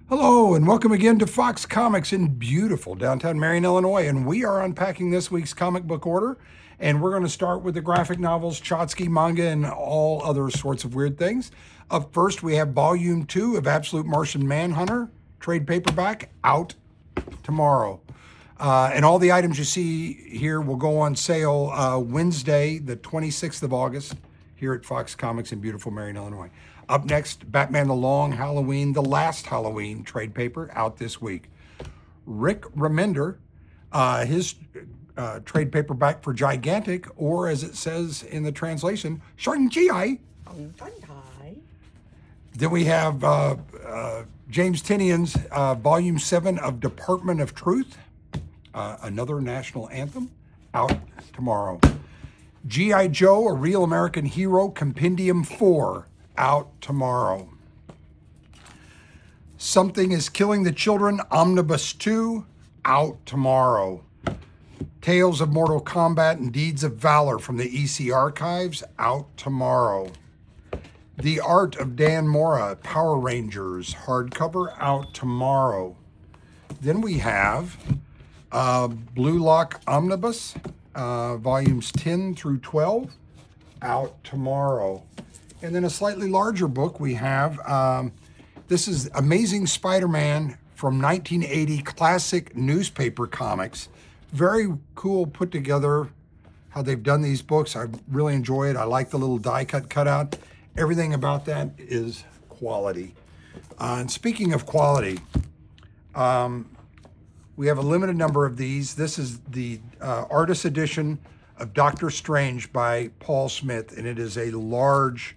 Hello, and welcome again to Fox Comics in beautiful downtown Marion, Illinois. And we are unpacking this week's comic book order. And we're going to start with the graphic novels, Chotsky, manga, and all other sorts of weird things. Up first, we have Volume 2 of Absolute Martian Manhunter, trade paperback, out tomorrow. And all the items you see here will go on sale Wednesday, the 26th of August, here at Fox Comics in beautiful Marion, Illinois. Up next, Batman the Long Halloween, the Last Halloween trade paper, out this week. Rick Remender, his trade paperback for Gigantic, or as it says in the translation, Shang-Chi. Then we have James Tinian's Volume 7 of Department of Truth, another national anthem, out tomorrow. G.I. Joe, A Real American Hero, Compendium 4, out tomorrow. Something is Killing the Children, Omnibus 2, out tomorrow. Tales of Mortal Kombat and Deeds of Valor from the EC Archives, out tomorrow. The Art of Dan Mora, Power Rangers, hardcover, out tomorrow. Then we have Blue Lock Omnibus, volumes 10 through 12, out tomorrow. And then a slightly larger book we have, this is Amazing Spider-Man from 1980 classic newspaper comics. Very cool put together how they've done these books. I really enjoy it. I like the little die cut cutout. Everything about that is quality. And speaking of quality, we have a limited number of these. This is the artist edition of Doctor Strange by Paul Smith, and it is a large,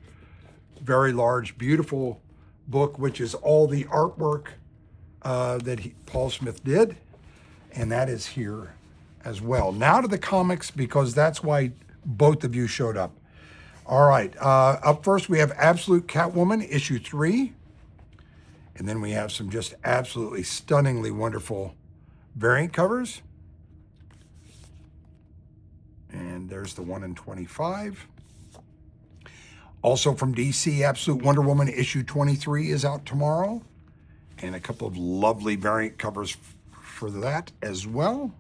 very large, beautiful book, which is all the artwork that Paul Smith did, and that is here as well. Now to the comics, because that's why both of you showed up. All right, up first we have Absolute Catwoman, issue 3, and then we have some just absolutely stunningly wonderful variant covers. And there's the 1 in 25. Also from DC, Absolute Wonder Woman issue 23 is out tomorrow. And a couple of lovely variant covers for that as well.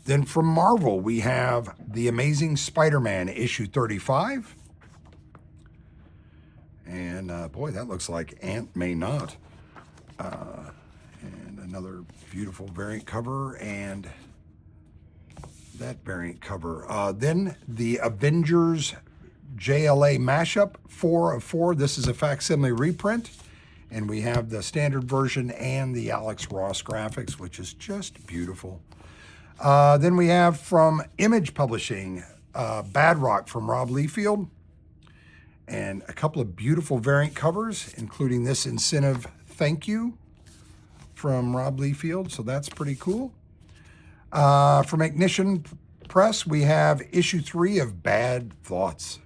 Then from Marvel, we have The Amazing Spider-Man issue 35. And boy, that looks like Aunt May Not. And another beautiful variant cover, and that variant cover. Then the Avengers JLA mashup, 4 of 4. This is a facsimile reprint, and we have the standard version and the Alex Ross graphics, which is just beautiful. Then we have from Image Publishing, Bad Rock from Rob Liefeld, and a couple of beautiful variant covers, including this incentive Thank You from Rob Liefeld, so that's pretty cool. From Ignition Press, we have issue 3 of Bad Thoughts.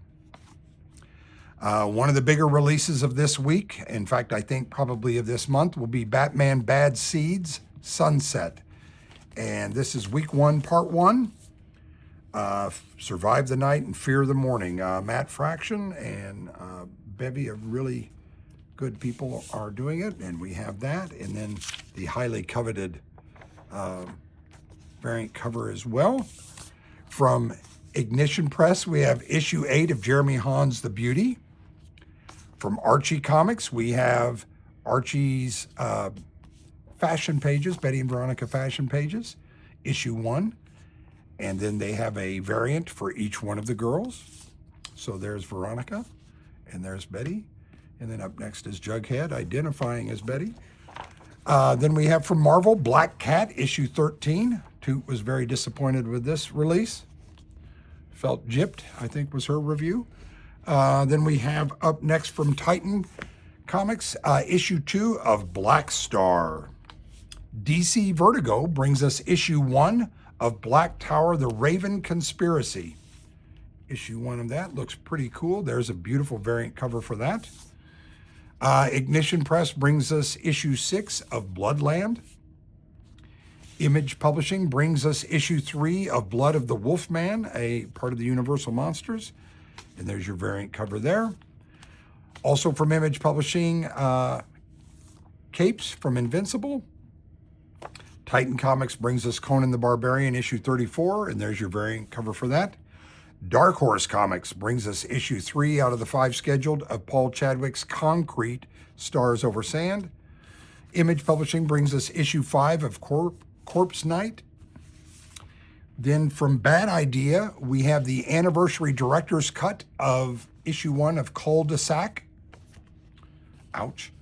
One of the bigger releases of this week, in fact, I think probably of this month, will be Batman Bad Seeds Sunset. And this is week 1, part 1. Survive the Night and Fear the Morning. Matt Fraction and bevy of really good people are doing it, and we have that. And then the highly coveted variant cover as well. From Ignition Press, we have issue 8 of Jeremy Hahn's The Beauty. From Archie Comics, we have Archie's fashion pages, Betty and Veronica fashion pages, issue 1. And then they have a variant for each one of the girls. So there's Veronica, and there's Betty. And then up next is Jughead, identifying as Betty. Then we have from Marvel, Black Cat, issue 13. Toot was very disappointed with this release. Felt gypped, I think was her review. Then we have up next from Titan Comics, issue 2 of Black Star. DC Vertigo brings us issue 1 of Black Tower, The Raven Conspiracy. Issue 1 of that looks pretty cool. There's a beautiful variant cover for that. Ignition Press brings us issue 6 of Bloodland. Image Publishing brings us issue 3 of Blood of the Wolfman, a part of the Universal Monsters. And there's your variant cover there. Also from Image Publishing, Capes from Invincible. Titan Comics brings us Conan the Barbarian issue 34, and there's your variant cover for that. Dark Horse Comics brings us issue 3 out of the 5 scheduled of Paul Chadwick's Concrete Stars Over Sand. Image Publishing brings us issue 5 of Corpse Night. Then from Bad Idea, we have the anniversary director's cut of issue 1 of Cul-de-sac. Ouch.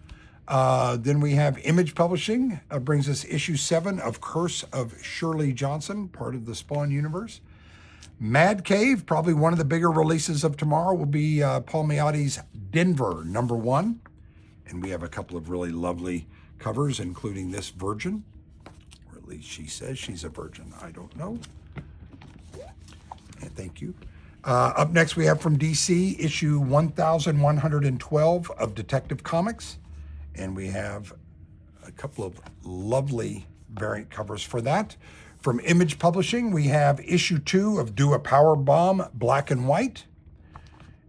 Then we have Image Publishing, brings us issue 7 of Curse of Shirley Johnson, part of the Spawn universe. Mad Cave, probably one of the bigger releases of tomorrow, will be Paul Miotti's Denver, #1. And we have a couple of really lovely covers, including this Virgin, or at least she says she's a virgin. I don't know. And thank you. Up next, we have from DC, issue 1112 of Detective Comics. And we have a couple of lovely variant covers for that. From Image Publishing, we have issue 2 of Do a Power Bomb, Black and White.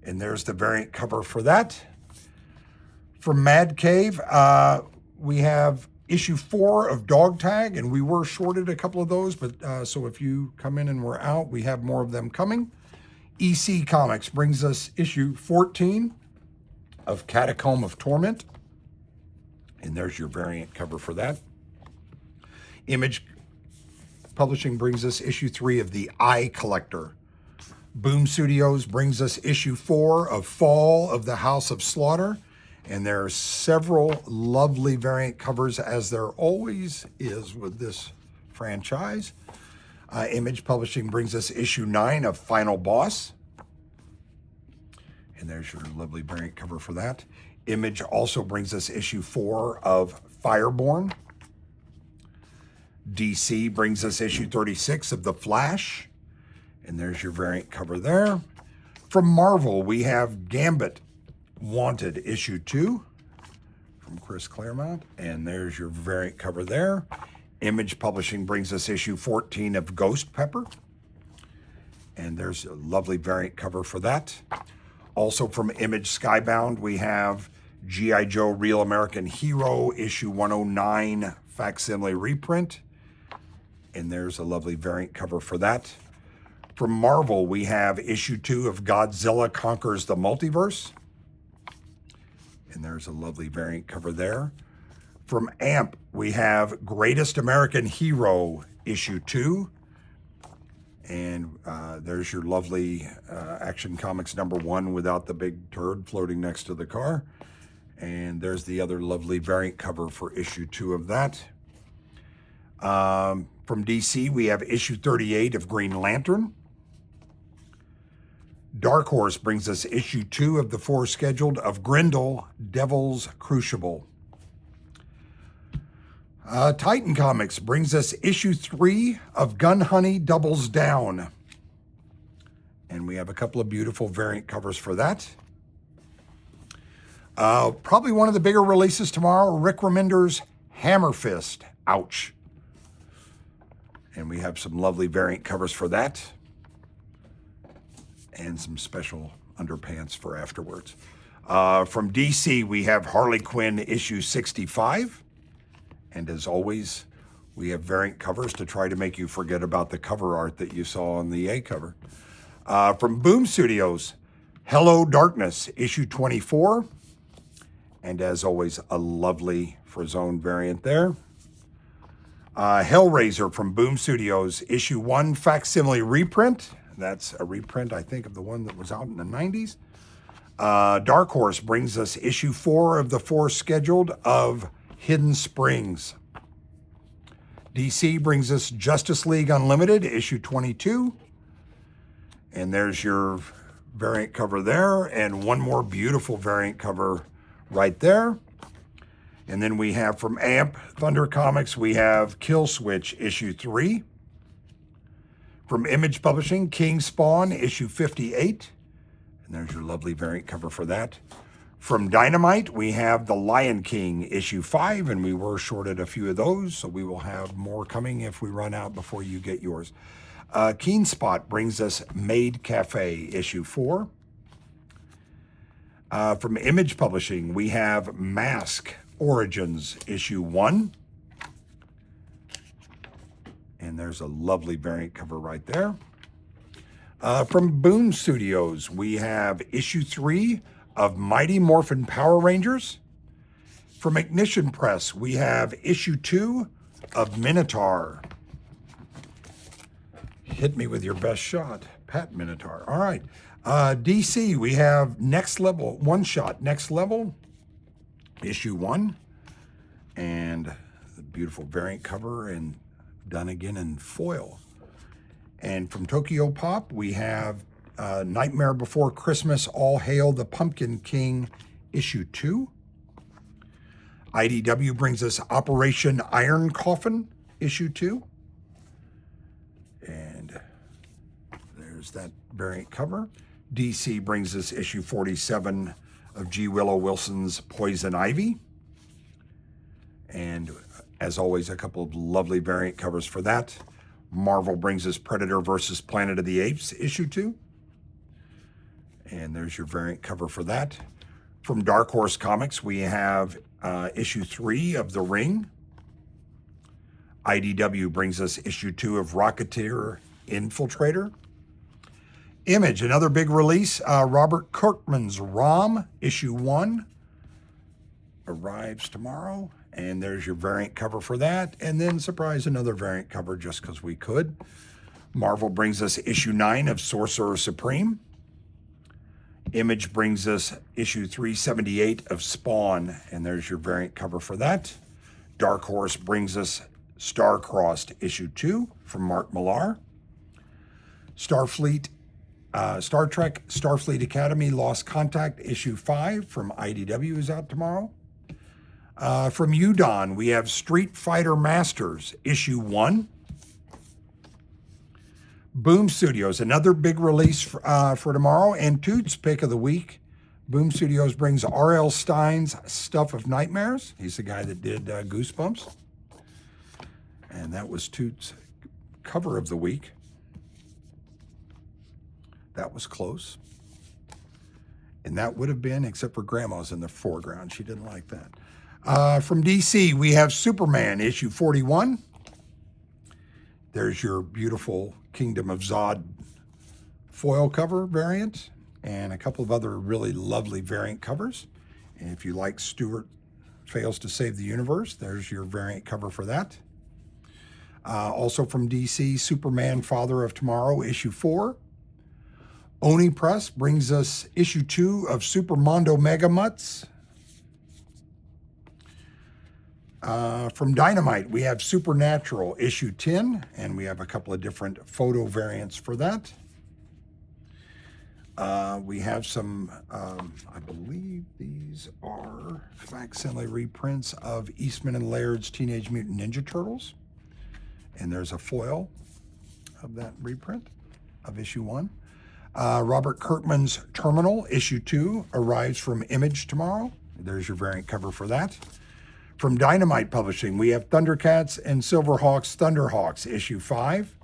And there's the variant cover for that. From Mad Cave, we have issue 4 of Dog Tag, and we were shorted a couple of those, but so if you come in and we're out, we have more of them coming. EC Comics brings us issue 14 of Catacomb of Torment. And there's your variant cover for that. Image Publishing brings us issue 3 of The Eye Collector. Boom Studios brings us issue 4 of Fall of the House of Slaughter. And there are several lovely variant covers, as there always is with this franchise. Image Publishing brings us issue 9 of Final Boss. And there's your lovely variant cover for that. Image also brings us issue 4 of Fireborn. DC brings us issue 36 of The Flash. And there's your variant cover there. From Marvel, we have Gambit Wanted issue 2 from Chris Claremont. And there's your variant cover there. Image Publishing brings us issue 14 of Ghost Pepper. And there's a lovely variant cover for that. Also from Image Skybound, we have G.I. Joe Real American Hero, issue 109, facsimile reprint. And there's a lovely variant cover for that. From Marvel, we have issue 2 of Godzilla Conquers the Multiverse. And there's a lovely variant cover there. From AMP, we have Greatest American Hero, issue 2. And there's your lovely Action Comics #1 without the big turd floating next to the car. And there's the other lovely variant cover for issue 2 of that. From DC, we have issue 38 of Green Lantern. Dark Horse brings us issue 2 of the 4 scheduled of Grendel, Devil's Crucible. Titan Comics brings us issue 3 of Gun Honey Doubles Down. And we have a couple of beautiful variant covers for that. Probably one of the bigger releases tomorrow, Rick Remender's Hammer Fist. Ouch. And we have some lovely variant covers for that. And some special underpants for afterwards. From DC, we have Harley Quinn issue 65. And as always, we have variant covers to try to make you forget about the cover art that you saw on the A cover. From Boom Studios, Hello Darkness, issue 24. And as always, a lovely Frazone variant there. Hellraiser from Boom Studios, issue 1, facsimile reprint. That's a reprint, I think, of the one that was out in the 90s. Dark Horse brings us issue 4 of the 4 scheduled of Hidden Springs. DC brings us Justice League Unlimited, issue 22. And there's your variant cover there. And one more beautiful variant cover right there. And then we have from AMP Thunder Comics, we have Kill Switch, issue 3. From Image Publishing, King Spawn, issue 58. And there's your lovely variant cover for that. From Dynamite, we have The Lion King, issue 5, and we were shorted a few of those, so we will have more coming if we run out before you get yours. Keen Spot brings us Maid Cafe, issue 4. From Image Publishing, we have Mask Origins issue 1. And there's a lovely variant cover right there. From Boom Studios, we have issue 3 of Mighty Morphin Power Rangers. From Ignition Press, we have issue 2 of Minotaur. Hit me with your best shot, Pat Minotaur. All right. DC, we have Next Level, One Shot, Next Level, issue 1. And the beautiful variant cover and done again in foil. And from Tokyo Pop, we have Nightmare Before Christmas, All Hail the Pumpkin King, issue 2. IDW brings us Operation Iron Coffin, issue 2. And there's that variant cover. DC brings us issue 47 of G. Willow Wilson's Poison Ivy. And as always, a couple of lovely variant covers for that. Marvel brings us Predator versus Planet of the Apes, issue 2. And there's your variant cover for that. From Dark Horse Comics, we have issue 3 of The Ring. IDW brings us issue 2 of Rocketeer Infiltrator. Image, another big release, Robert Kirkman's ROM, issue 1, arrives tomorrow. And there's your variant cover for that. And then, surprise, another variant cover just because we could. Marvel brings us issue 9 of Sorcerer Supreme. Image brings us issue 378 of Spawn. And there's your variant cover for that. Dark Horse brings us Star-Crossed issue 2 from Mark Millar. Star Trek Starfleet Academy Lost Contact issue 5 from IDW is out tomorrow. From Udon, we have Street Fighter Masters, issue 1. Boom Studios, another big release for tomorrow. And Toots' pick of the week. Boom Studios brings R.L. Stine's Stuff of Nightmares. He's the guy that did Goosebumps. And that was Toots' cover of the week. That was close. And that would have been, except for Grandma's in the foreground. She didn't like that. From DC, we have Superman, issue 41. There's your beautiful Kingdom of Zod foil cover variant and a couple of other really lovely variant covers. And if you like Stewart Fails to Save the Universe, there's your variant cover for that. Also from DC, Superman, Father of Tomorrow, issue 4. Oni Press brings us issue 2 of Supermondo Mega Mutts. From Dynamite, we have Supernatural issue 10, and we have a couple of different photo variants for that. We have some, I believe these are facsimile reprints of Eastman and Laird's Teenage Mutant Ninja Turtles. And there's a foil of that reprint of issue 1. Robert Kirkman's Terminal, issue 2, arrives from Image tomorrow. There's your variant cover for that. From Dynamite Publishing, we have Thundercats and Silverhawks Thunderhawks, issue 5.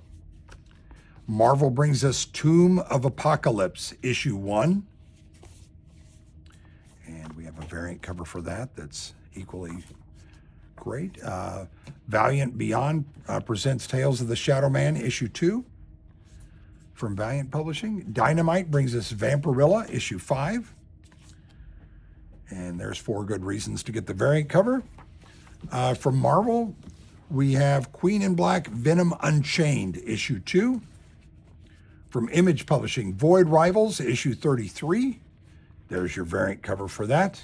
Marvel brings us Tomb of Apocalypse, issue 1. And we have a variant cover for that that's equally great. Valiant Beyond presents Tales of the Shadow Man, issue 2. From Valiant Publishing. Dynamite brings us Vampirilla, issue 5. And there's 4 good reasons to get the variant cover. From Marvel, we have Queen in Black, Venom Unchained, issue 2. From Image Publishing, Void Rivals, issue 33. There's your variant cover for that.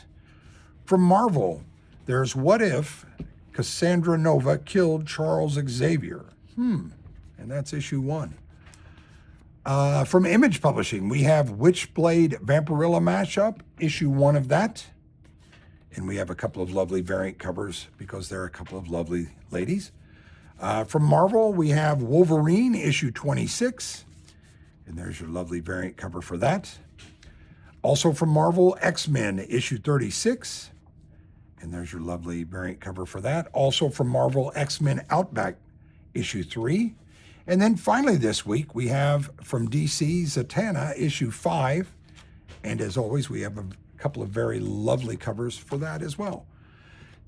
From Marvel, there's What If Cassandra Nova Killed Charles Xavier. And that's issue 1. From Image Publishing, we have Witchblade Vampirilla Mashup, issue 1 of that. And we have a couple of lovely variant covers because they're a couple of lovely ladies. From Marvel, we have Wolverine, issue 26. And there's your lovely variant cover for that. Also from Marvel, X-Men, issue 36. And there's your lovely variant cover for that. Also from Marvel, X-Men Outback, issue 3. And then finally this week, we have from DC, Zatanna, issue 5. And as always, we have a couple of very lovely covers for that as well.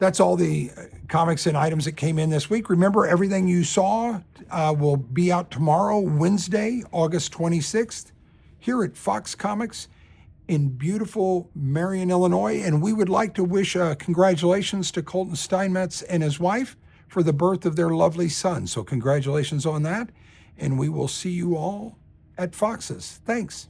That's all the comics and items that came in this week. Remember, everything you saw will be out tomorrow, Wednesday, August 26th, here at Fox Comics in beautiful Marion, Illinois. And we would like to wish congratulations to Colton Steinmetz and his wife for the birth of their lovely son. So congratulations on that. And we will see you all at Fox's. Thanks.